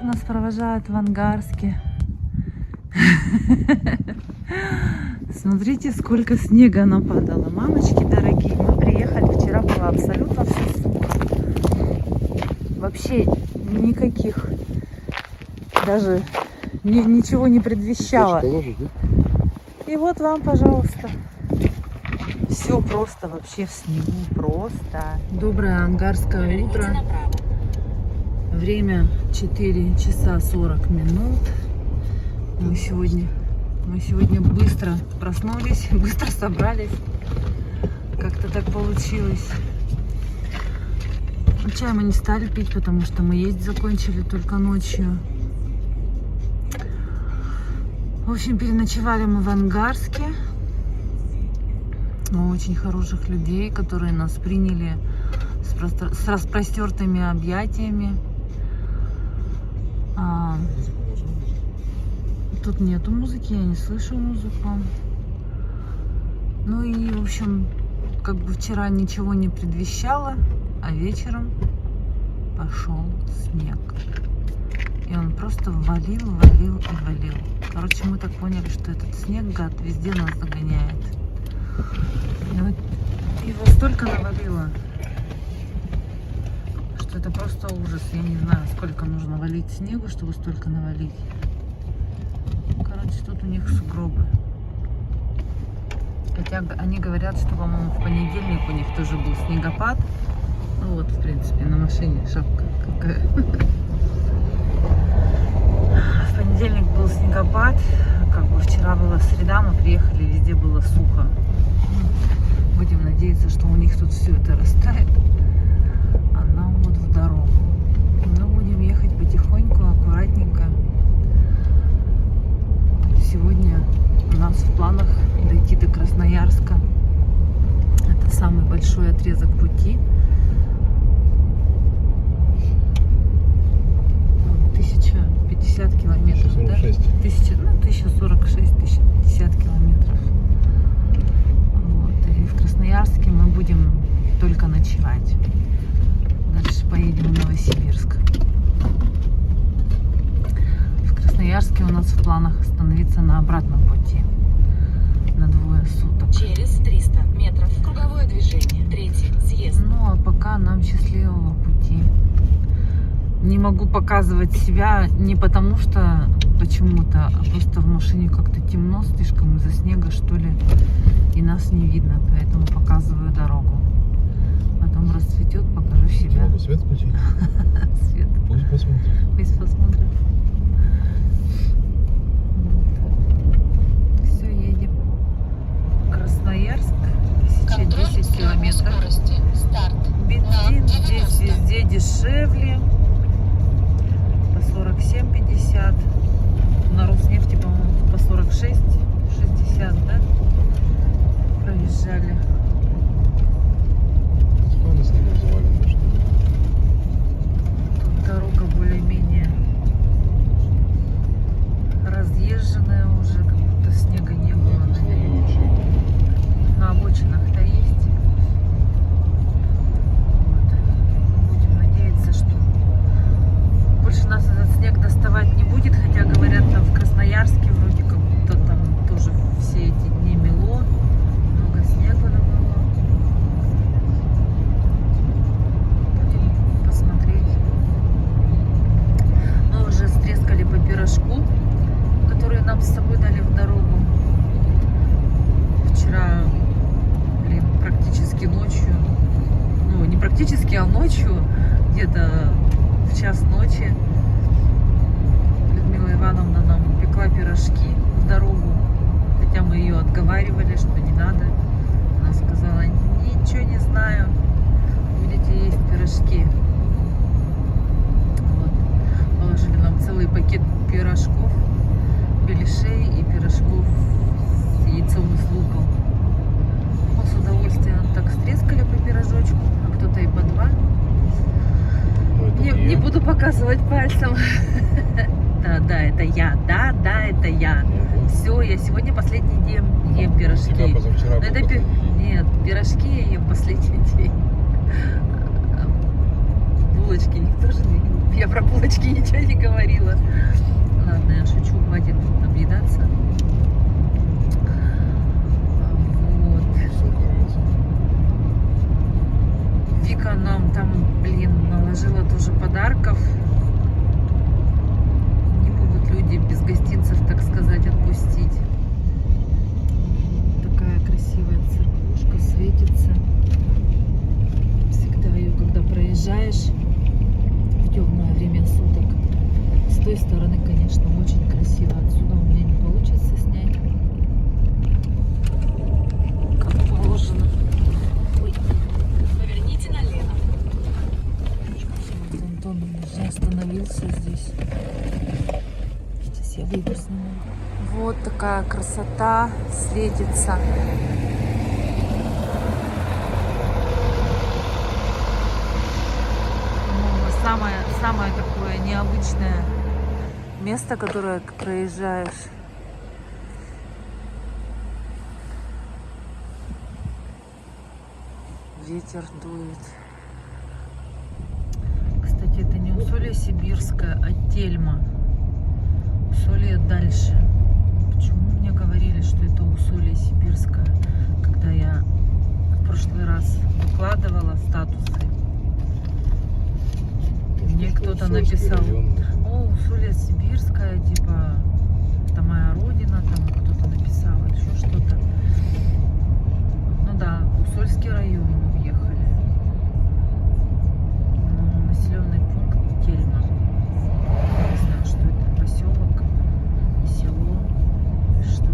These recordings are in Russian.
нас провожают в Ангарске. Смотрите, сколько снега нападало. Мамочки дорогие, мы приехали. Вчера было абсолютно все сухо. Вообще никаких. Даже ничего не предвещало. И вот вам, пожалуйста. Все просто вообще в снегу. Просто. Доброе ангарское утро. Время 4 часа 40 минут. Мы сегодня быстро проснулись, быстро собрались. Как-то так получилось. Чай мы не стали пить, потому что мы есть закончили только ночью. В общем, переночевали мы в Ангарске. У очень хороших людей, которые нас приняли с распростертыми объятиями. Тут нету музыки, я не слышу музыку. Ну и, в общем, как бы вчера ничего не предвещало, а вечером пошел снег. И он просто валил. Короче, мы так поняли, что этот снег, гад, везде нас загоняет. И вот его столько навалило, что это просто ужас. Я не знаю, сколько нужно валить снегу, чтобы столько навалить. Короче, тут у них сугробы. Хотя они говорят, что, по-моему, в понедельник у них тоже был снегопад. Ну вот, в принципе, на машине шапка какая. В понедельник был снегопад. Как бы вчера была среда, мы приехали, везде было сухо. Будем надеяться, что у них тут все это растает. А нам вот в дорогу. Но будем ехать потихоньку, аккуратненько. Сегодня у нас в планах дойти до Красноярска. Это самый большой отрезок пути. 1050 километров, 1046. Да? 1046, 1050 километров. Вот. И в Красноярске мы будем только ночевать. Дальше поедем в Новосибирск. В Красноярске у нас в планах остановиться на обратном пути. На 2 суток. Через 300 метров круговое движение. 3-й съезд. Ну, а пока нам счастливого пути. Не могу показывать себя не потому что почему-то, а просто в машине как-то темно слишком из-за снега, что ли, и нас не видно, поэтому показываю дорогу. Потом расцветет, покажу себя. Могу свет включить? Свет. Пусть посмотрит. Пусть посмотрит. Все, едем. Красноярск, 1010 километров. Скорости. Старт. Бензин здесь везде дешевле. По 47,50. На Роснефти, по-моему, по 46,60, да? Проезжали. Ладно, снегом завалено, что ли? Тут дорога более-менее разъезженная уже, как будто снега не было. Нет, снега вообще. На обочинах-то есть. Вот. Будем надеяться, что больше нас этот снег доставать не будет, хотя говорят, там в Красноярске вроде как будто там тоже все эти дни мело, много снега было. Будем посмотреть. Мы уже стрескали по пирожку, который нам с собой дали в дорогу. Вчера, практически ночью, ну не практически, а ночью, где-то в час ночи, Людмила Ивановна нам пекла пирожки в дорогу, хотя мы ее отговаривали, что не надо. Она сказала: ничего не знаю, будете есть пирожки. Вот. Положили нам целый пакет пирожков, беляшей и пирожков с яйцом и с луком. Мы с удовольствием так стрескали по пирожочку, а кто-то и по 2. Не буду показывать пальцем. Да, это я. Да, это я. Все, я сегодня последний день ем пирожки. Нет, пирожки я ем последний день. Булочки никто же не... Я про булочки ничего не говорила. Ладно, я шучу, хватит объедаться. Вот. Все кажется. Вика нам там, блин, наложила тоже подарков. Не могут люди без гостинцев, так сказать, отпустить. Такая красивая церквушка, светится. Всегда ее, когда проезжаешь в темное время суток. С той стороны, конечно, очень красиво. Отсюда у меня не получится снять. Как положено. Ой. Поверните налево. Вот Антон даже остановился здесь. Сейчас я выйду с ним. Вот такая красота светится. Ну, самое такое необычное место, которое проезжаешь. Ветер дует. Кстати, это не Усолье Сибирское, а Тельма. Усолье дальше. Почему мне говорили, что это Усолье Сибирское, когда я в прошлый раз выкладывала статусы? Мне кто-то написал: о, Усолье Сибирская, типа, это моя родина, там кто-то написал, еще что-то. Ну да, Усольский район мы въехали. Но населенный пункт Тельма. Не знаю, что это, поселок, село, что.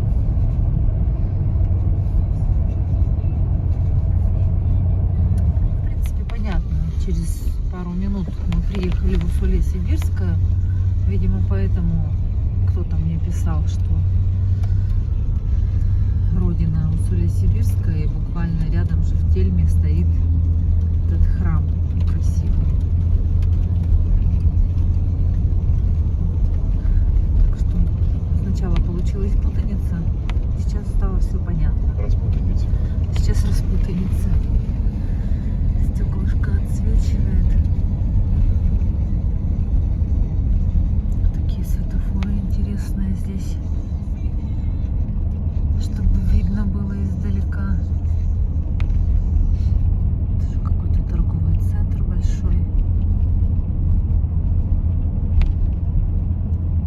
В принципе, понятно. Через пару минут мы приехали в Усолье Сибирское. Видимо, поэтому кто-то мне писал, что родина Усолье Сибирская, и буквально рядом же в Тельме стоит этот храм красивый. Так что сначала получилась путаница, сейчас стало все понятно. Распутаница. Сейчас распутаница. Стеклышко отсвечивает. Такие светофоры интересные здесь, чтобы видно было издалека. Это же какой-то торговый центр большой.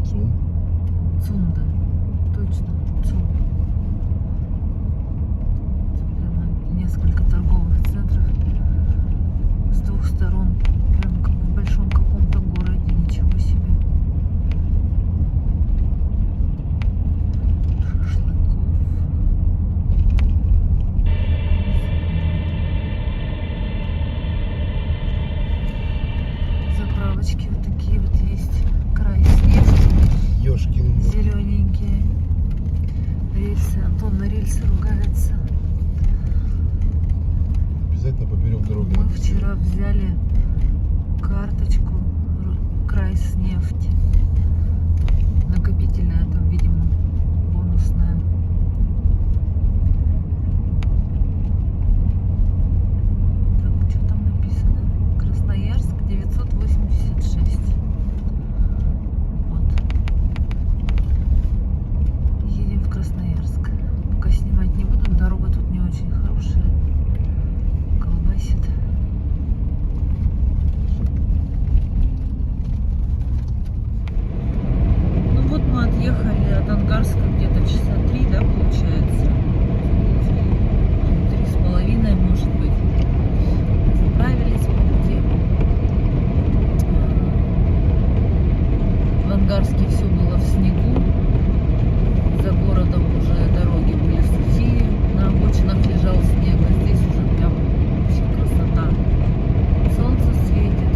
Цум. ЦУМ, да, точно, ЦУМ. Прямо несколько торговых центров с двух сторон, прям как в большом каком-то городе, ничего себе. Шашлыков. Заправочки вот такие вот есть, край снежный. Ёшкин. Зелененькие рельсы. Антон на рельсы ругается. Обязательно поперек дороги. Мы вчера взяли карточку Крайснефть. Накопительная там, видимо, бонусная. Так, что там написано? Красноярск 986. Вот. Едем в Красноярск. Пока снимать не буду, дорога тут не очень хорошая. Колбасит. Ну вот мы отъехали от Ангарска где-то часа 3, да, получается? 3,5, может быть. Заправились по пути. В Ангарске все было в снегу. За городом уже дороги были сухие. На обочинах лежал снег, а здесь уже прям вообще красота. Солнце светит.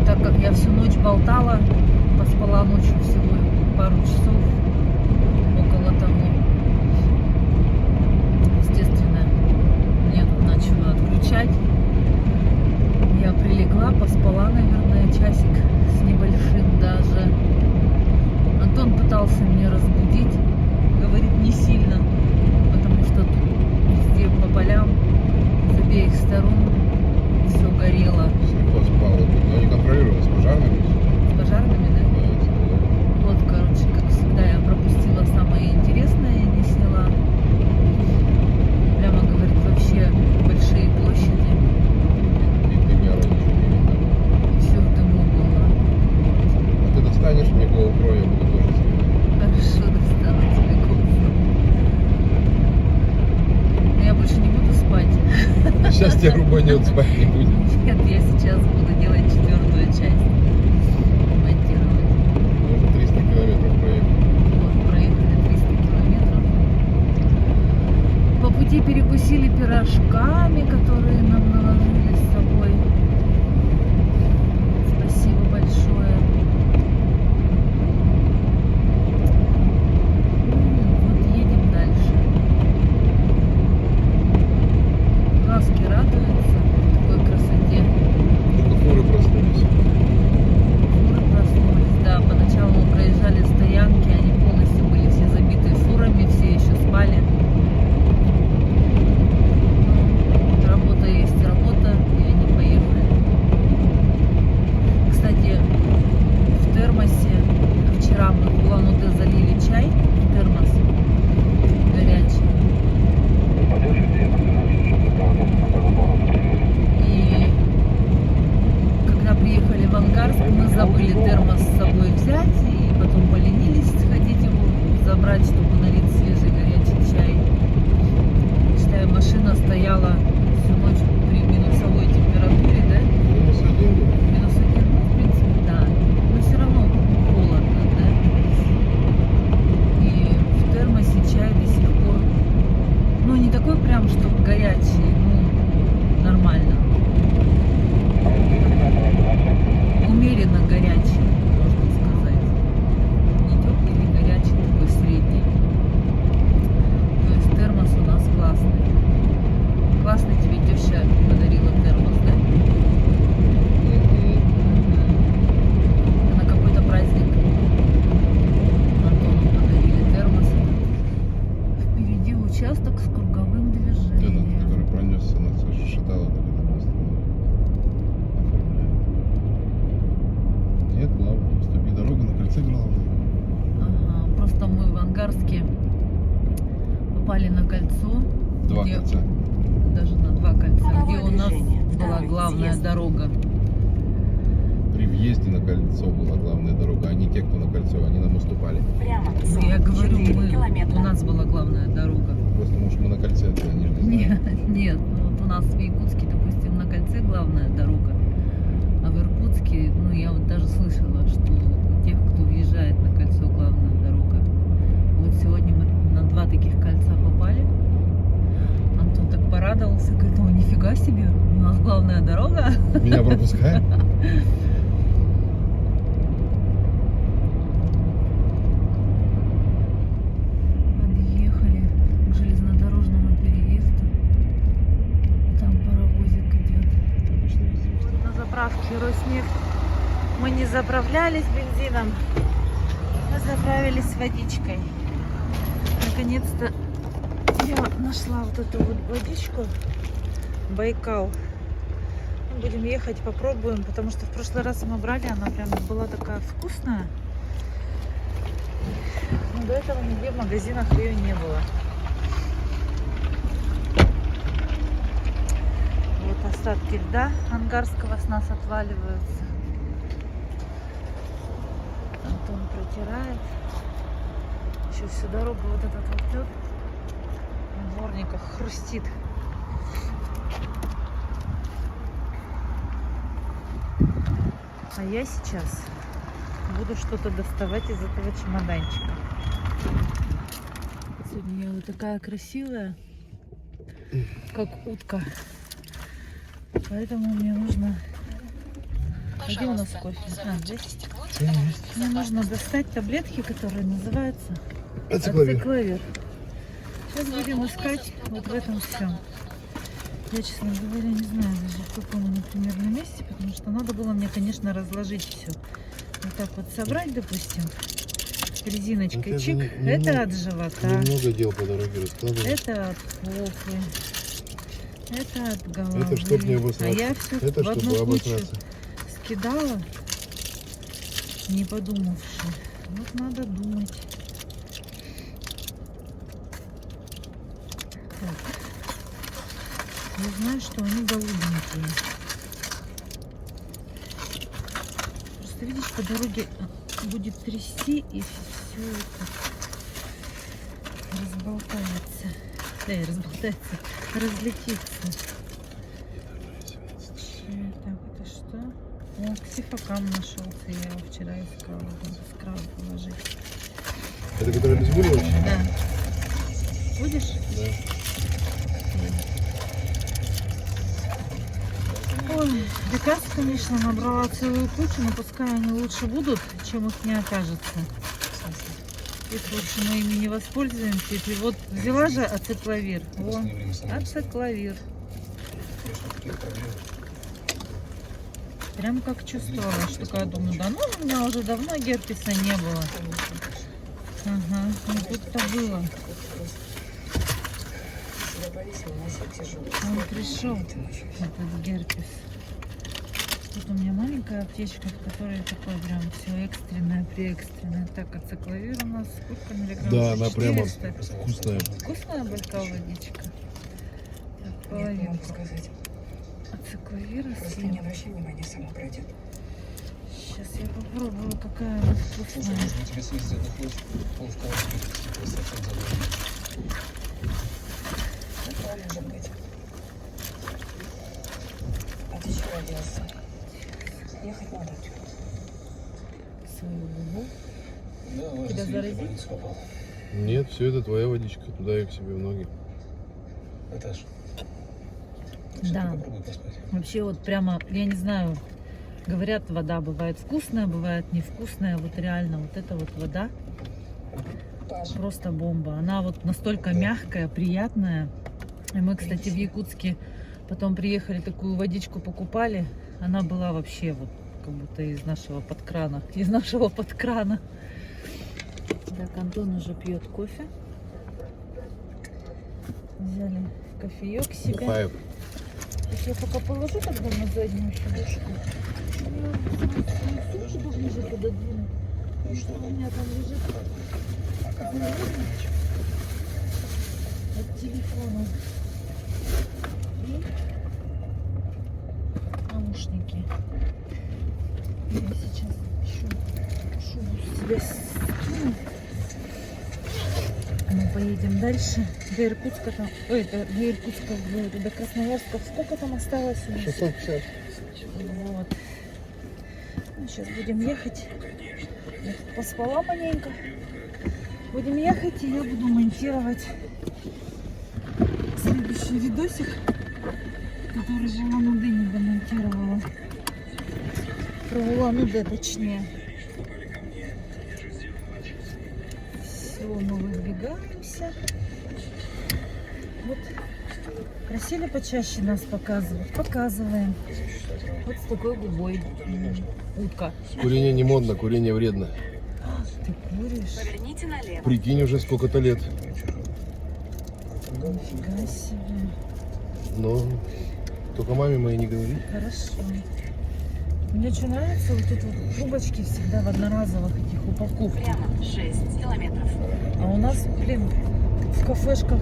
Так как я всю ночь болтала, поспала ночью всего пару часов, около того. Естественно, мне тут начало отключать. Я прилегла, поспала, наверное, часик с небольшим даже. Антон пытался меня разбудить, говорит, не сильно, потому что тут везде по полям с обеих сторон все горело. спал. Но не контролировал с пожарными. С пожарными, да? Вот, короче, как всегда, я пропустила самое интересное, я не сняла. Прямо, говорит, вообще большие площади. И примера ничего не видно. Все в дыму было. А ты достанешь мне GoPro, я буду тоже снимать. Хорошо, достану тебе GoPro. Но я больше не буду спать. Сейчас тебя рубанет, спать не будет. Нет, я сейчас буду делать 4-ю часть. Монтировать. Можно 300 километров проехать. Вот, проехали 300 километров. По пути перекусили пирожками, которые нам наложили с собой. Спасибо большое. Вот едем дальше. Глазки радуются такой красоте. Только фуры проснулись. Фуры проснулись, да. Поначалу мы проезжали стоянки, они полностью были все забиты фурами, все еще спали. Но работа есть работа, и они поехали. Кстати, в термосе вчера мы в Улан-Удэ залили чай в термос горячий. И когда приехали в Ангарск, мы забыли термос с собой взять, и потом поленились сходить его забрать, чтобы налить свежий горячий чай. Считаю, машина стояла всю ночь при минусовой температуре, да? -1. -1, ну, в принципе, да. Но все равно холодно, да? И в термосе чай до сих пор, ну, не такой прям, чтобы горячий, ну, нормально. Умеренно горячий, можно сказать. Не теплый, не горячий, такой средний. То есть термос у нас классный. Классный тебе теща подарила термос, да? На какой-то праздник Антону подарили термос. Впереди участок с круговым Этот, движением. который пронесся на Шатало, так это просто оформляет. Нет, главное, ступи дорога на кольце главное. Ага, просто мы в Ангарске попали на кольцо. Два где- кольца. Даже на 2 кольца, где у нас Движение. была Второй главная съезд. дорога. При въезде на кольцо была главная дорога, а не те, кто на кольцо, они нам уступали. Прямо. Ну, я говорю, 4 километра. у нас была главная дорога. Просто, может, мы на кольце, это они же не знают. Нет, ну вот у нас в Якутске, допустим, на кольце главная дорога, а в Иркутске, ну я вот даже слышала, что у тех, кто въезжает на кольцо, главная дорога. Вот сегодня мы на 2 таких кольца попали. Антон так порадовался, говорит, о, нифига себе, у нас главная дорога. Меня пропускают? Подъехали к железнодорожному переезду. Там паровозик идет. Обычно везде уступают. На заправке Роснефть мы не заправлялись бензином, мы заправились водичкой. Наконец-то я нашла вот эту вот водичку Байкал. Ну, будем ехать, попробуем, потому что в прошлый раз мы брали, она прям была такая вкусная. Но до этого нигде в магазинах ее не было. Вот остатки льда ангарского с нас отваливаются. Антон протирает. Еще всю дорогу вот этот вот лед в дворниках хрустит. А я сейчас буду что-то доставать из этого чемоданчика. Сегодня я вот такая красивая, как утка. Поэтому мне нужно... А где у нас кофе? А, здесь? Мне нужно достать таблетки, которые называются ацикловир. Сейчас будем искать вот в этом всем. Я, честно говоря, не знаю даже в каком они примерно месте, потому что надо было мне, конечно, разложить все. Вот так вот собрать, допустим, резиночкой. Это Чик. не- Это немного- от живота. Немного дел по дороге раскладываю. Это от попы. Это от головы. Это чтоб не обосраться. А я все Это в одну чтобы кучу. обосраться. кидала, не подумавши. Вот надо думать. Так. Я знаю, что они голубенькие. Просто видишь, по дороге будет трясти и все это разболтается. Разболтается, разлетится. Так, это что? О, ксифокам нашелся. Я его вчера искала. Надо в кран положить. Это который обезболивающий? Да. Будешь? Да. Ой, лекарств, конечно, набрала целую кучу, но пускай они лучше будут, чем их не окажется. Если лучше мы ими не воспользуемся. И вот взяла же ацикловир. О, ацикловир. Прям как чувствовала, что когда думаю, да ну у меня уже давно герпеса не было. Ага, ну тут-то было. Он пришел, этот герпес. Тут у меня маленькая аптечка, в которой такое прям все экстренное, преэкстренное. Так, ацикловир у нас сколько миллиграмм? Да, она прямо 400. вкусная. Вкусная большая водичка? Так, половинку. Ацикловира Просто съем. не обращай внимания, сама пройдет. Сейчас я попробую, какая она вкусная. Может быть, тебе съездить отдохнуть, он в колонке совсем забыл. Ну, может быть. А ты чего оделся? Ехать надо. Свою губу. Да, важно, Тебя в заразить? больницу попал. Нет, все это твоя водичка, туда и к себе в ноги. Наташ, Да. попробуй поспать. Вообще вот прямо, я не знаю, говорят, вода бывает вкусная, бывает невкусная. Вот реально вот эта вот вода Паша, просто бомба. Она вот настолько мягкая, приятная. И мы, кстати, в Якутске потом приехали, такую водичку покупали. Она была вообще вот как будто из нашего подкрана. Из нашего подкрана. Так, Антон уже пьет кофе. Взяли кофеек себе. Бухаю. Сейчас я пока положу тогда на заднюю сидушку. Я сумку поближе пододвину. Ну что У там? меня там лежит зарядник от телефона. И наушники. Я сейчас еще шубу с себя скину. Мы поедем дальше. До Иркутска там. Ой, до Иркутска, до Красноярска. Сколько там осталось у нас? 650. Вот. Ну, сейчас будем ехать. Я тут поспала маленько. Будем ехать, и я буду монтировать следующий видосик, который в Улан-Удэ не домонтировала. Про Улан-Удэ точнее. Все, мы выдвигаемся. Вот. Просили почаще нас показывать. Показываем. Вот с такой губой. Утка. Курение не модно, курение вредно. Ты куришь? поверните налево. Прикинь, уже сколько-то лет. Нифига себе. Но только маме моей не говори. Хорошо. Мне что нравится, вот тут вот трубочки всегда в одноразовых этих упаковках. Прямо 6 километров. А у нас, блин, в кафешках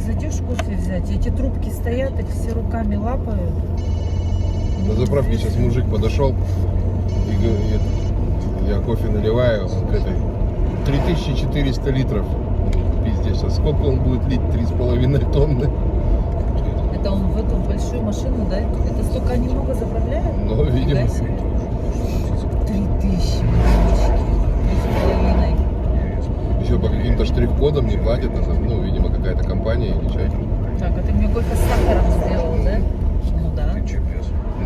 зайдешь кофе взять, эти трубки стоят, их все руками лапают. На заправке сейчас мужик подошел и говорит, я кофе наливаю к этой 3400 литров. Пиздец, а сколько он будет лить? 3,5 тонны. Это он в эту большую машину, да? Это столько они много заправляют? Ну, видимо. Нифига себе. 3000, мамочки. 3,5. Еще по каким-то штрих-кодам не платят. Ну, видимо, какая-то компания или чай. Так, а ты мне кофе с сахаром сделал, да? Ну да.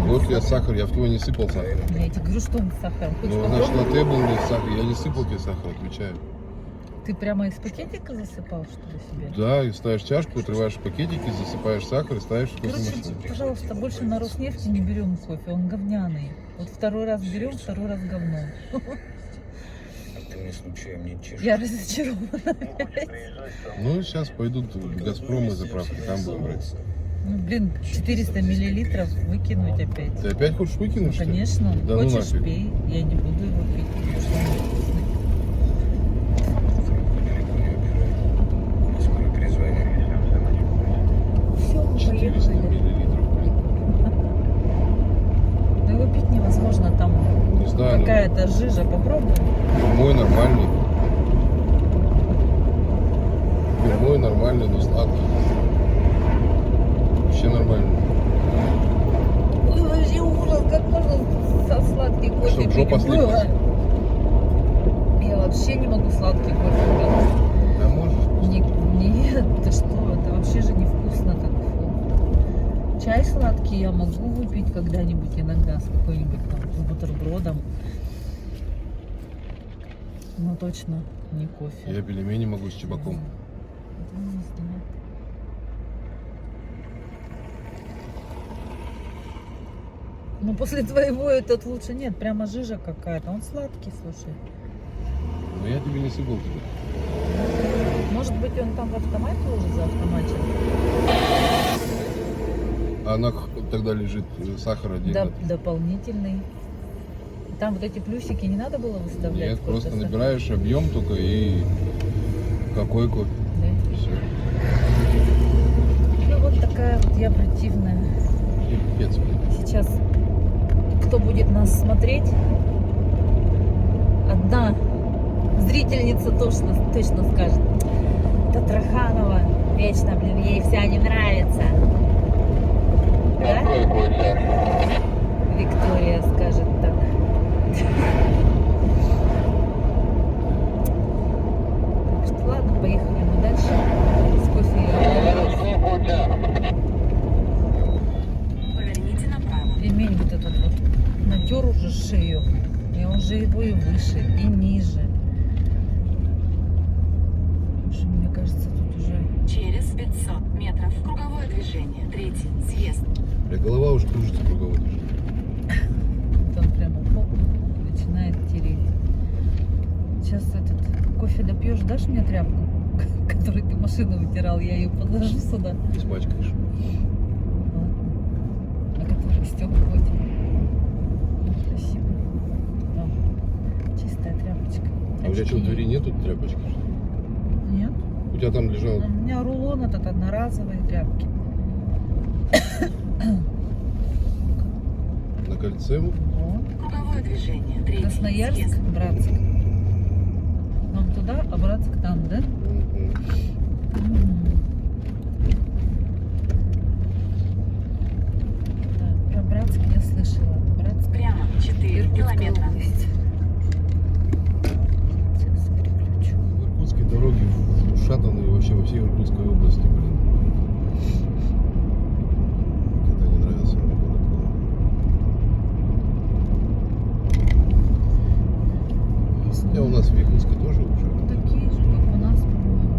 Вот я сахар, я в твой не сыпал сахар. Я тебе говорю, что он с сахаром. Хочешь Ну, значит, на попробовать? ты был не сахар, я не сыпал тебе сахар, отвечаю. Ты прямо из пакетика засыпал, что ли, себе? Да, и ставишь чашку, отрываешь пакетики, засыпаешь сахар и ставишь в Короче, кофемашину. пожалуйста, больше на Роснефти не берем кофе, он говняный. Вот второй раз берем, второй раз говно. А ты мне случаем не чешешь? Я разочарована. Ну, сейчас пойдут в Газпром и заправки, там будем брать. Ну, блин, 400 миллилитров выкинуть опять. Ты опять хочешь Ну, выкинуть, что ли? конечно. Да ну Хочешь, нафиг. пей. Я не буду его пить, потому что он невкусный. Все, 400 поехали. миллилитров, блин. Но его пить невозможно, там Не знаю, какая-то жижа. Попробуй. мой нормальный. Мой нормальный, но сладкий. Вообще нормально. Ой, вообще ужас, как можно со сладкий кофе Чтоб пить? жопа слиплась. Я вообще не могу сладкий кофе пить. Да можешь. Нет, ты что, это вообще же невкусно так. Фу. Чай сладкий я могу выпить когда-нибудь иногда с какой-нибудь там, с бутербродом. Но точно не кофе. Я пельмени могу с чебаком. Ну, не знаю. Ну, после твоего этот лучше нет, прямо жижа какая-то. Он сладкий, слушай. Но я тебе не с иголки. Может быть, он там в автомате уже заавтоматил? А она тогда лежит сахар отдельно. Дополнительный. Там вот эти плюсики не надо было выставлять? Нет, сколько просто сахара? набираешь объем только и какой кофе. Да. Все. Ну, вот такая вот я противная. Пипец, блин. Сейчас кто будет нас смотреть? Одна зрительница точно скажет: Татраханова вечно, блин, ей вся не нравится. Да? Виктория скажет так. Так что ладно, поехали мы дальше. С кофе я Поверните направо. ремень вот этот вот натер уже шею. Я уже его и выше, и ниже. В общем, мне кажется, тут уже... Через 500 метров. Круговое движение. Третий. Съезд. Бля, голова уже кружится круговой. Там прямо хоп, начинает тереть. Сейчас этот кофе допьешь, дашь мне тряпку, которой ты машину вытирал, я ее подложу сюда. Не смачкаешь. Ладно. А который стекла эти. Спасибо. О, чистая тряпочка. А у тебя что, в Очки. двери нету тряпочки? Нет. У тебя там лежал... У меня рулон этот одноразовые тряпки. На кольце? Вот. Круговое движение. Третий. Красноярск, Съезд. Братск. Нам туда, а Братск там, да? Да, про Братск я слышала. Братск, Прямо. 4 Иркутская километра. область. Сейчас переключу. В Иркутской дороги ушатанные вообще во всей Иркутской области, блин. Это не нравится мне город. Я у нас в Якутске тоже ушатанные. Такие же, как у нас, по-моему.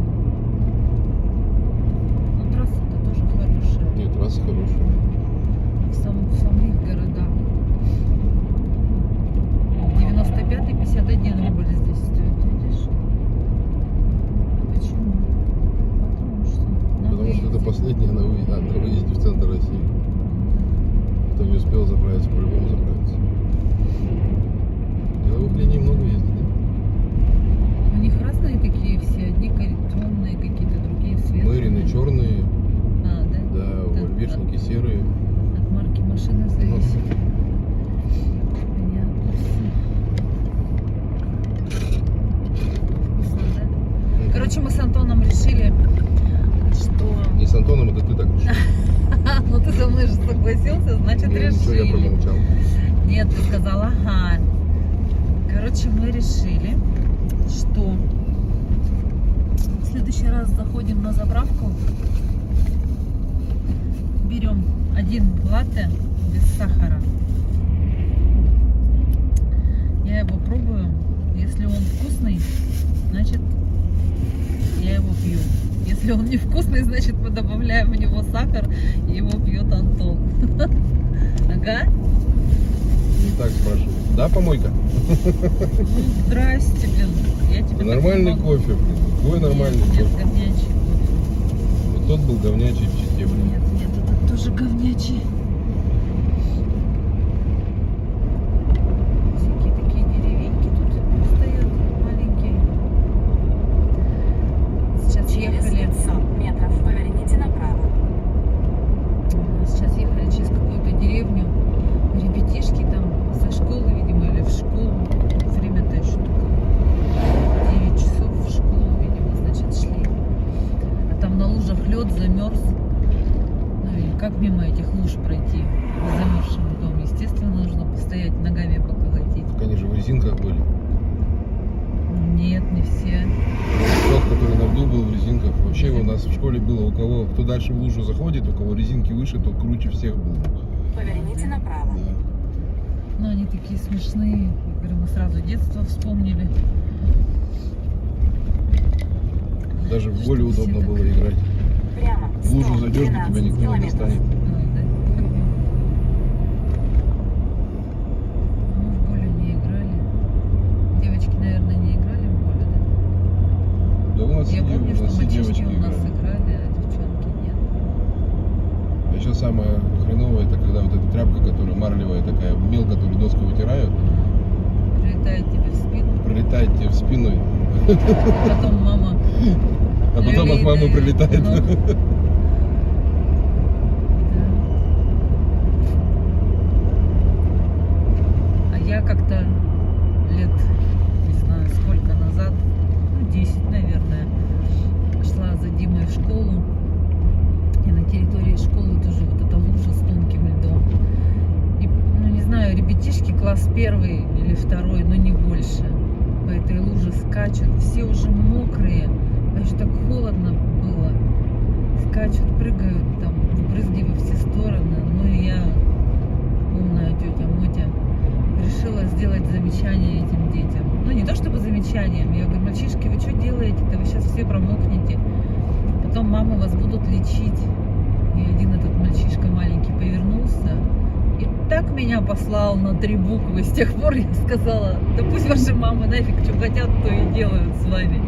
Но трасса-то тоже хорошая. Нет, трасса хорошая. В самих городах. 95-й 51 рубль здесь стоит, видишь? Почему? Потому что на Потому что это выезде. последняя на выезде в центр России. Кто не успел заправиться, по-любому заправится. Деловых линий много ездит, да? У них разные такие все. Одни темные какие-то, другие светлые. Мэрины черные, А, да? да, вольвешники серые. От марки машины зависит. Понятно все. Вкусно, да? Короче, мы с Антоном решили, что... Не с Антоном, это ты так решил. Ну ты со мной же согласился, значит Ну, ничего, я решили. промолчал. Нет, ты сказал, ага. Короче, мы решили, что в следующий раз заходим на заправку, берем один латте без сахара. Я его пробую. Если он вкусный, значит я его пью. Если он невкусный, значит мы добавляем в него сахар и его пьет Антон. Ага. Не так спрашиваю. Да, помойка? Ну, здрасте, блин. Я тебе так Нормальный не могу. кофе, блин. Твой нормальный Нет, кофе. говнячий кофе. Вот тот был говнячий в Чите, блин. Нет, этот тоже говнячий. Всякие такие деревеньки тут стоят маленькие. Сейчас Через ехали. 500 метров поверните направо. Сейчас ехали через какую-то деревню. Ребятишки там со школы, видимо, или в школу. Время-то еще только 9 часов в школу, видимо, значит, шли. А там на лужах лед замерз. Ну и как мимо этих луж пройти в замерзшем доме? Естественно, нужно постоять, ногами поколотить. Так они же в резинках были. Нет, не все. Тот, который на льду был в резинках. Вообще у нас в школе было, у кого, кто дальше в лужу заходит, у кого резинки выше, тот круче всех был. Поверните направо. Да. Ну, они такие смешные. Я говорю, мы сразу детство вспомнили. Даже в воле удобно было играть. Прямо. В лужу зайдешь, до тебя 112 никто не километров. достанет. Мы в волю не играли. Девочки, наверное, не играли в волю, да? Да у нас, Я помню, у что нас все мальчишки девочки у нас играли. играли, а девчонки нет. А еще самое хреновое, это когда вот эта тряпка, которая марлевая такая, мел, который доску вытирают, Прилетает тебе в спину. прилетает тебе в спину, А потом мама. а потом от мамы прилетает. Ну, да. А я как-то лет, не знаю, сколько назад, ну, 10, наверное, шла за Димой в школу. И на территории школы тоже вот эта лужа с тонким льдом. И, ну, не знаю, ребятишки класс 1 или 2, но не больше, по этой луже скачут. Все уже мокрые. А еще так холодно было. Скачут, прыгают, там, брызги во все стороны. Ну и я, умная тетя Мотя, решила сделать замечание этим детям. Ну, не то чтобы замечанием. Я говорю, мальчишки, вы что делаете-то? Вы сейчас все промокнете. Потом мамы вас будут лечить. И один этот мальчишка маленький повернулся и так меня послал на 3 буквы. С тех пор я сказала, да пусть ваши мамы нафиг что хотят, то и делают с вами.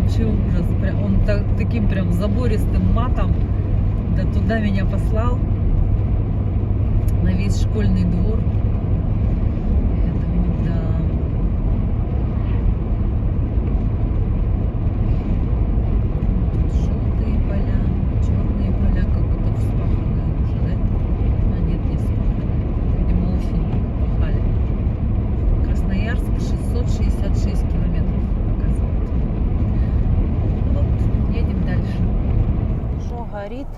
Вообще ужас. Он таким прям забористым матом да туда меня послал на весь школьный двор. Я думаю, да. Желтые поля, черные поля, как будто вспаханные уже, да? А нет, не вспаханные. Видимо, осенью пахали. Красноярск 666 километров показывает. Вот, едем дальше. Что горит?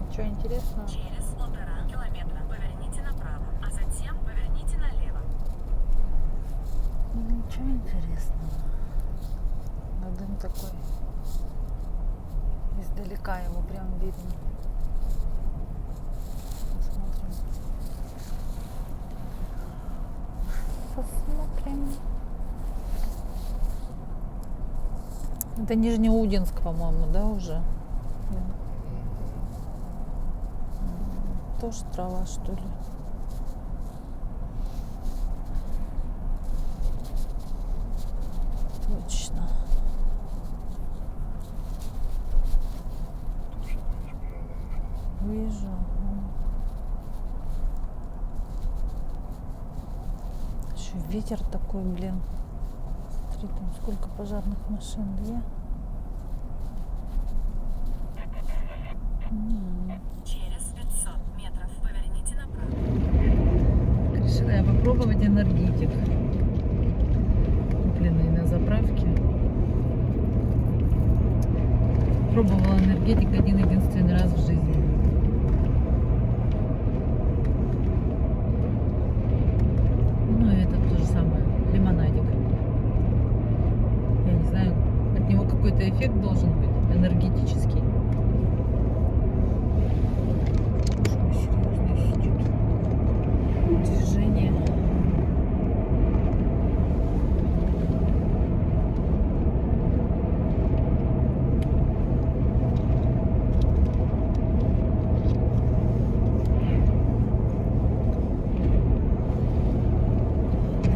Ничего интересного? Через 1,5 километра поверните направо, а затем поверните налево. Ничего интересного. Но дым такой. Издалека его прям видно. Посмотрим. Посмотрим. Это Нижнеудинск, по-моему, да, уже? Да. Тоже трава, что ли? Точно. Вижу. Еще ветер такой, блин. Смотри, там сколько пожарных машин. 2. Через 500 метров поверните направо. Решила я попробовать энергетик. Купленный на заправке. Пробовала энергетик один-единственный раз в жизни. Ну и это то же самое. Лимонадик. Я не знаю, от него какой-то эффект должен быть энергетический. Ой, серьезно сидит. Движение.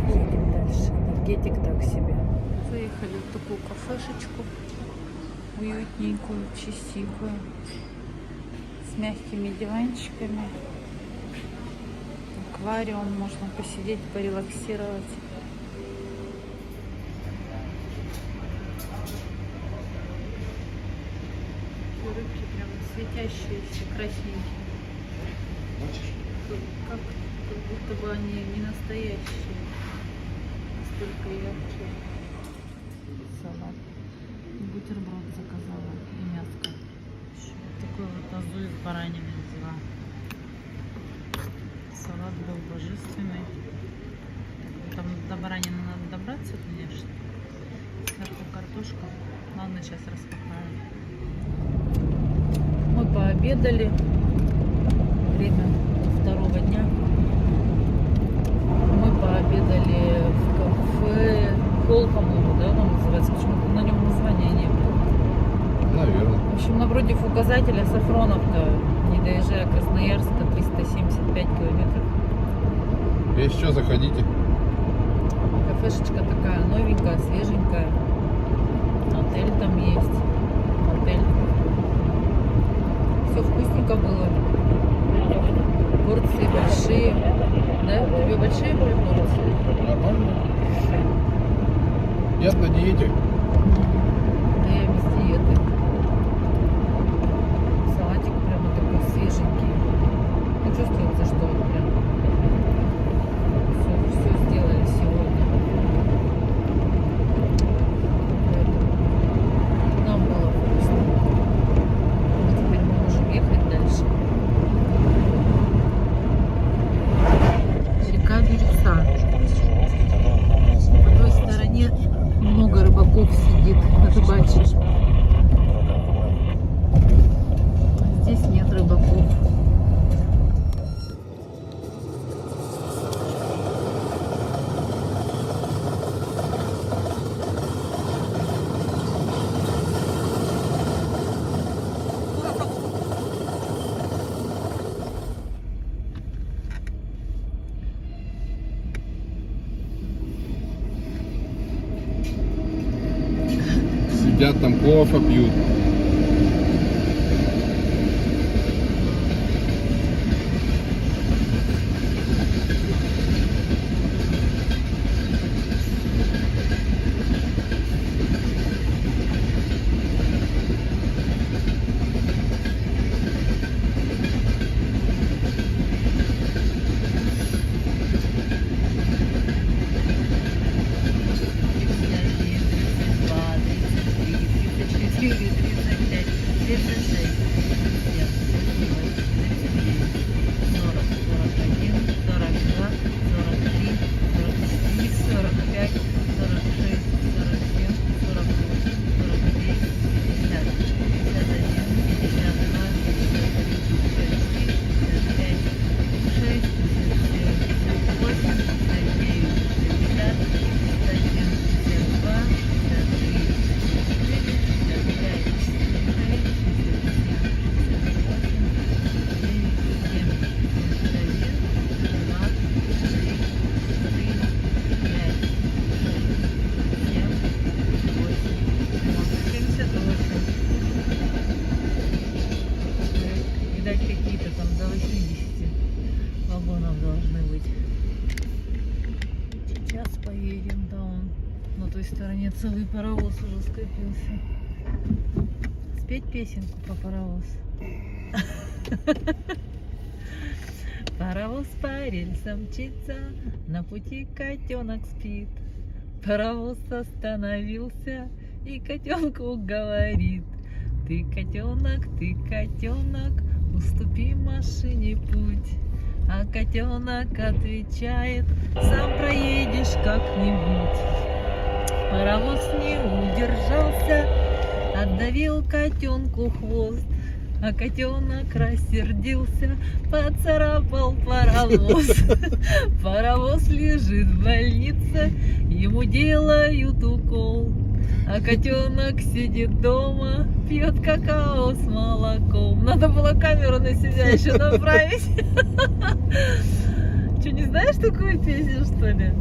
Едем дальше. салатик так себе. Заехали в такую кафешечку, уютненькую, чистенькую, с мягкими диванчиками. Аквариум, можно посидеть, порелаксировать. Рыбки прям светящиеся, красненькие. Как будто бы они не настоящие. Настолько яркие. Салат. Бутерброд заказала и мяско. Еще вот такой вот азу из баранины взяла. Салат был божественный. Там до баранины надо добраться, конечно. Сверху картошка. Ладно, сейчас распакаем. Мы пообедали. Время второго дня. Мы пообедали в кафе Холл, по-моему, да, он называется. Почему-то на нем названия не было. Наверное. В общем, напротив указателя Сафроновка, не доезжая Красноярска, 375 километров. Если что, заходите. Кафешечка такая новенькая, свеженькая. Отель там есть. Отель. Все вкусненько было. Порции большие. Да? Тебе большие были порции? Нормально. Я на диете. Да я без диеты. Салатик прямо такой свеженький. Ну, чувствуется, что прям все сделали сегодня. Поэтому нам было вкусно. Теперь мы можем ехать дальше. Река Бирюса. По той стороне много рыбаков сидит на рыбачьей. Здесь нет рыбаков. Сидят там, кофе пьют. Стороне целый паровоз уже скопился. Спеть песенку про паровоз. Паровоз по рельсам мчится, на пути котенок спит. Паровоз остановился и котенку говорит: ты, котенок, уступи машине путь. А котенок отвечает: сам проедешь как-нибудь. Паровоз не удержался, отдавил котенку хвост, а котенок рассердился, поцарапал паровоз. Паровоз лежит в больнице, ему делают укол, а котенок сидит дома, пьет какао с молоком. Надо было камеру на себя еще направить. Что, не знаешь такую песню, что ли?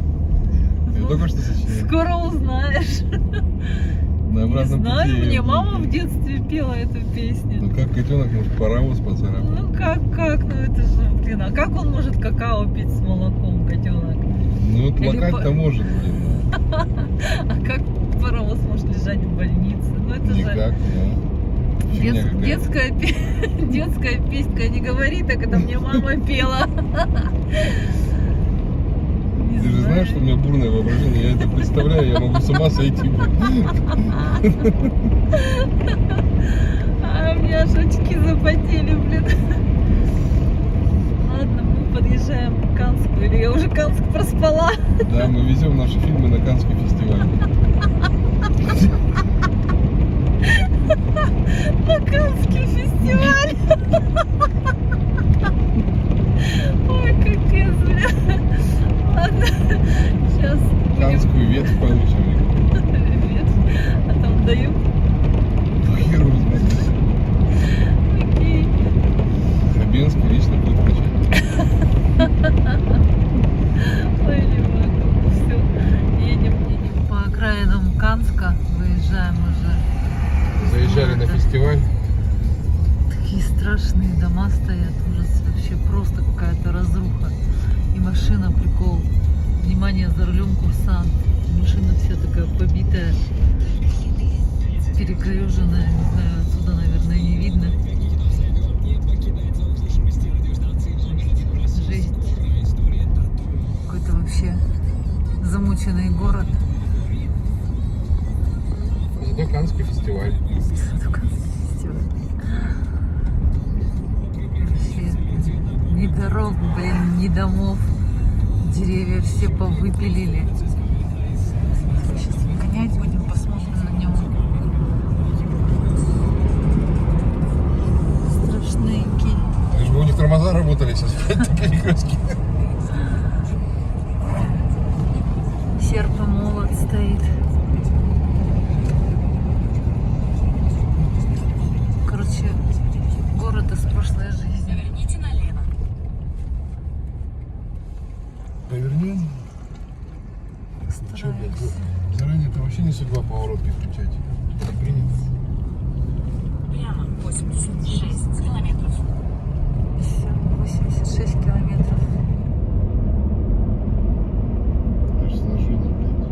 Я только что сочинил. Скоро узнаешь. На Не обратном знаю, пути я мне её мама буду. в детстве пела эту песню. Ну как котенок может паровоз поцарапать? Ну как, ну это же, блин, а как он может какао пить с молоком, котенок? Ну вот Или локать-то по- может, блин. А как паровоз может лежать в больнице? Ну это же Никак, ну. Фигня какая-то. детская песня, не говори, так это мне мама пела. Не Ты же знаешь, что у меня бурное воображение, я это представляю, я могу с ума сойти, блин. А у меня аж очки запотели, блин. Ладно, мы подъезжаем к Канску. Или я уже Канск проспала? Да, мы везем наши фильмы на Каннский фестиваль. На Каннский фестиваль. Ой, капец, бля. Ладно, сейчас будем... Каннскую ветвь получим. А там дают? Хер его знает. Окей. Хабенский лично будет качать. Ой, не могу. Все, едем. По окраинам Канска выезжаем уже. Заезжали на фестиваль. Такие страшные дома стоят, ужас, вообще просто какая-то разруха. И машина, прикол. Внимание, за рулем курсант. Машина вся такая побитая, перекреженная, не знаю, отсюда, наверное, не видно. Жесть. Какой-то вообще замученный город. Зато Каннский фестиваль. Только фестиваль. Вообще ни дорог, блин, ни домов. Деревья все повыпилили. Сейчас гонять будем, посмотрим на него. Страшненький. Лишь бы у них тормоза работали сейчас на перекрестке. Серп и молот стоит. Короче, город из прошлой жизни. Поверните налево. Повернем. Че, блядь, заранее это вообще не судьба поворот переключать. Это принято. Прямо 86 километров. Все, 86 километров. Аж сложило, блядь.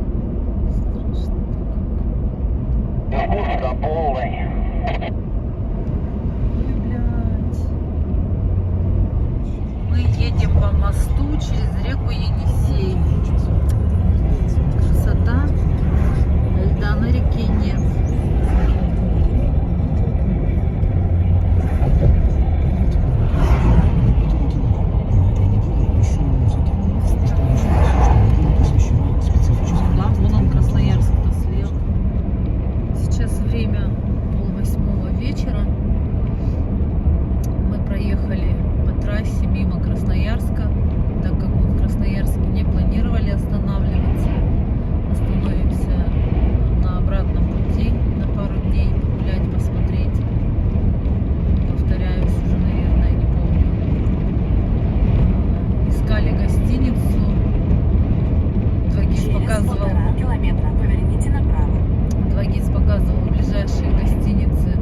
Ой, блядь. Мы едем по мосту через реку Енисей. Красота. Льда на реке нет. Да, вон он, Красноярск-то слева. Сейчас время 7:30 вечера. Мы проехали по трассе мимо Красноярска, так как мы в Красноярске не планировали останавливаться. Остановимся на обратном пути на пару дней, погулять, посмотреть. Повторяюсь уже, наверное, не помню. Искали гостиницу. 2GIS Через показывал. 1,5 километра поверните направо. 2GIS показывал ближайшие гостиницы.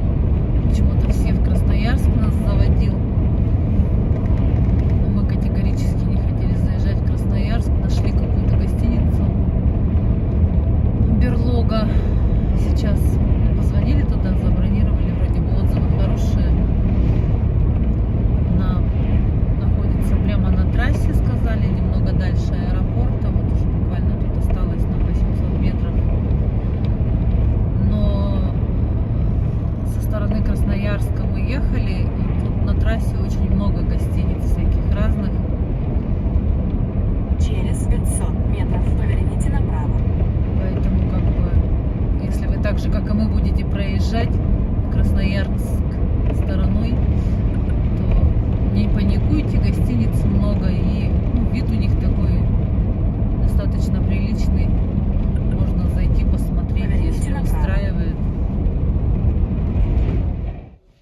Почему-то все в Красноярск нас заводил. Но мы категорически не хотели заезжать в Красноярск. Нашли какую-то гостиницу. Берлога. Сейчас позвонили туда, забронировали. Вроде бы отзывы хорошие. Она находится прямо на трассе, сказали. Немного дальше аэропорта. Вот уже буквально тут осталось на 800 метров. Но со стороны Красноярска мы ехали, и тут на трассе очень много гостиниц всяких разных. Через 500 метров поверните направо. Поэтому как бы, если вы так же, как и мы, будете проезжать Красноярск стороной, то не паникуйте, гостиниц много, и вид у них такой достаточно приличный. Можно зайти посмотреть, Поверните если направо. устраивает.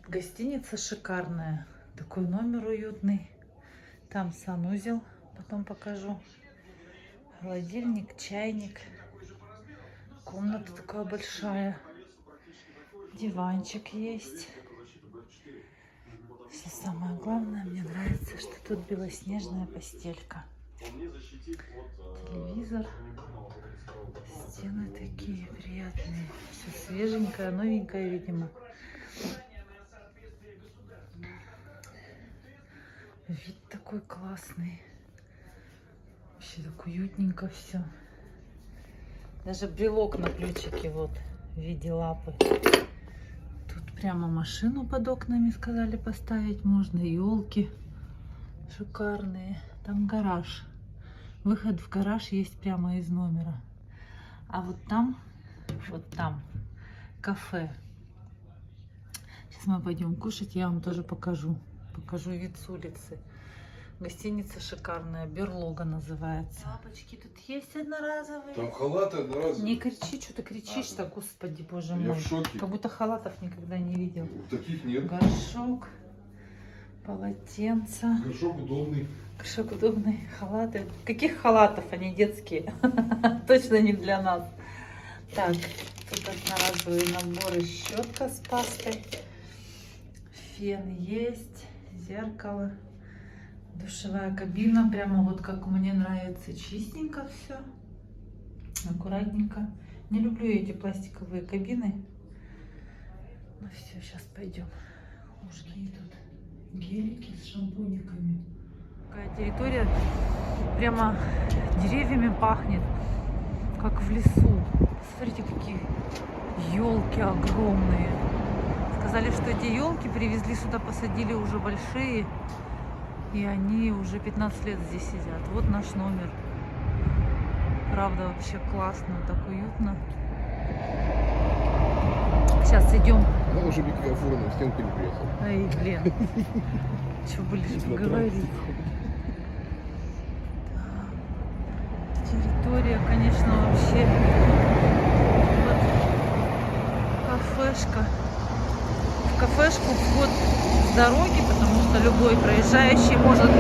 Гостиница шикарная. Такой номер уютный. Там санузел, потом покажу. Холодильник, чайник. Комната такая большая. Диванчик есть. Что самое главное, мне нравится, что тут белоснежная постелька. Телевизор. Стены такие приятные. Все свеженькое, новенькое, видимо. Вид такой классный. Вообще так уютненько все. Даже брелок на ключике вот в виде лапы. Тут прямо машину под окнами сказали поставить можно. Елки шикарные. Там гараж. Выход в гараж есть прямо из номера. А вот там кафе. Сейчас мы пойдем кушать, я вам тоже покажу. Покажу вид с улицы. Гостиница шикарная, Берлога называется. Лапочки тут есть одноразовые. Там халаты одноразовые. Не кричи, что ты кричишь-то, господи, боже мой. Я в шоке. Как будто халатов никогда не видел. Таких нет. Горшок, полотенца. Горшок удобный. Горшок удобный, халаты. Каких халатов, они детские? Точно не для нас. Так, тут одноразовые наборы, щетка с пастой. Фен есть, зеркало. Душевая кабина, прямо вот как мне нравится, чистенько все, аккуратненько. Не люблю эти пластиковые кабины. Ну все, сейчас пойдем. Мужские тут гелики с шампуниками. Такая территория, прямо деревьями пахнет, как в лесу. Смотрите, какие елки огромные. Сказали, что эти елки привезли сюда, посадили уже большие. И они уже 15 лет здесь сидят. Вот наш номер. Правда, вообще классно, так уютно. Сейчас идем. Я уже микрофоном в стенку не приехал. Ай, блин. Что будешь говорить? Территория, конечно, вообще. Вот кафешка. В кафешку вход с дороги, потому что любой проезжающий может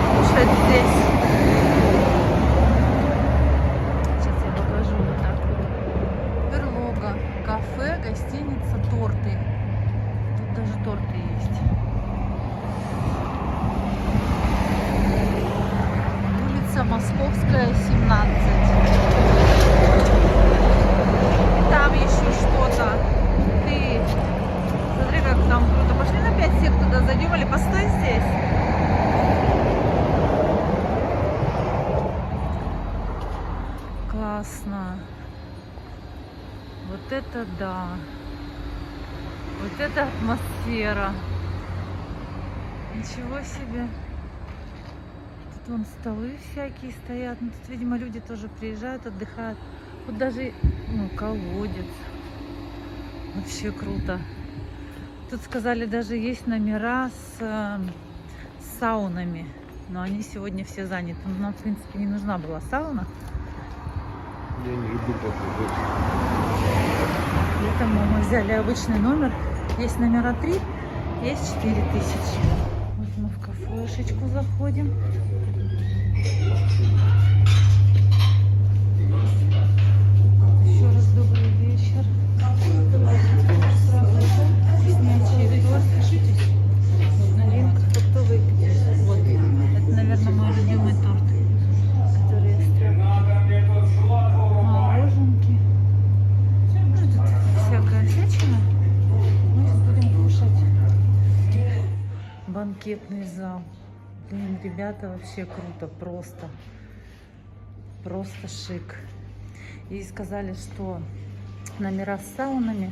покушать здесь. Сейчас я покажу вот так. Берлога, кафе, гостиница, торты. Тут даже торты есть. Улица Московская, 17. Там еще что-то. Ты смотри, как там круто. Пошли на 5 сек туда зайдем или постой здесь. Классно. Вот это да. Вот это атмосфера. Ничего себе. Тут вон столы всякие стоят. Ну, тут, видимо, люди тоже приезжают, отдыхают. Вот даже колодец. Вообще круто. Тут сказали, даже есть номера с саунами. Но они сегодня все заняты. Нам, в принципе, не нужна была сауна. Я не люблю такой. Поэтому мы взяли обычный номер. Есть номера 3, есть 4000. Вот мы в кафешечку заходим. Еще раз добрый вечер. Вкуснячий торт. Новинка фруктовый. Вот. Это, наверное, мой любимый торт, который я ставлю. Мороженки. Ну, тут всякая всячина. Мы сейчас будем кушать. Банкетный зал. Блин, ребята, вообще круто. Просто шик. И сказали, что номера с саунами,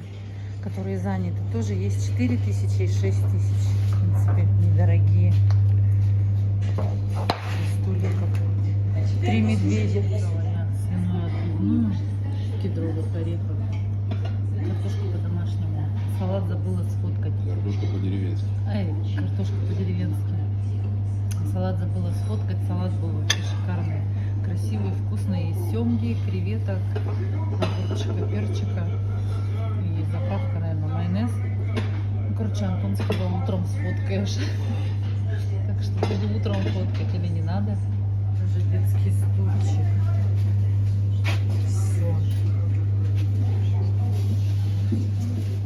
которые заняты, тоже есть 4000 и 6000. В принципе, недорогие. Стулья как 3 медведя. Свиную отбивную, кедровых орехов. Картошку по-домашнему. Салат забыла сфоткать. Картошка по-деревенски. Картошка по-деревенски. Салат забыла сфоткать. Салат был вообще шикарный. Красивый, вкусный. Из семги, креветок, огурчика, перчика. И заправка, наверное, майонез. Ну, Кручанку, он сказал, утром сфоткаешь. Так что буду утром фоткать или не надо? Даже детский стульчик. Все.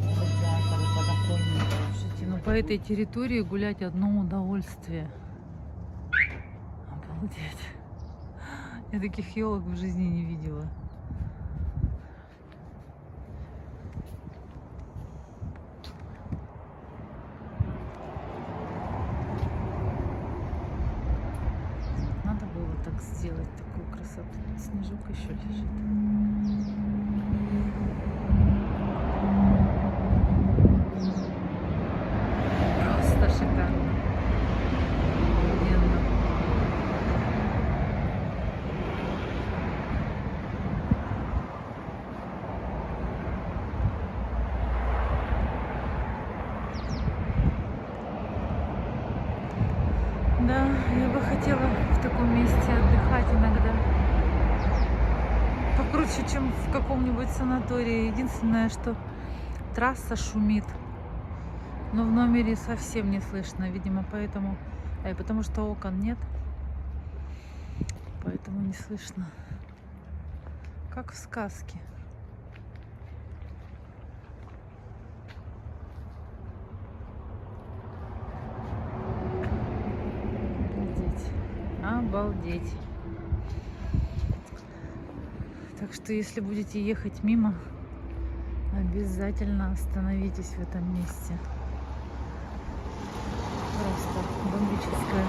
Радиаторы, подоконники. Слушайте, ну по этой территории гулять одно удовольствие. Обалдеть. Я таких елок в жизни не видела. Надо было так сделать, такую красоту. Снежок еще лежит. Просто шикарно. Офигенно. Да, я бы хотела в таком месте отдыхать иногда. Покруче, чем в каком-нибудь санатории. Единственное, что трасса шумит. Но в номере совсем не слышно, видимо, поэтому... потому что окон нет. Поэтому не слышно. Как в сказке. Обалдеть. Так что, если будете ехать мимо, обязательно остановитесь в этом месте. Просто бомбическая.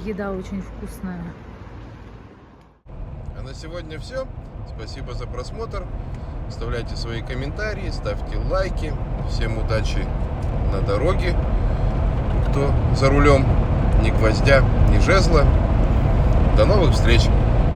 Еда очень вкусная. А на сегодня все. Спасибо за просмотр. Оставляйте свои комментарии, ставьте лайки. Всем удачи на дороге. Кто за рулем, ни гвоздя, ни жезла. До новых встреч!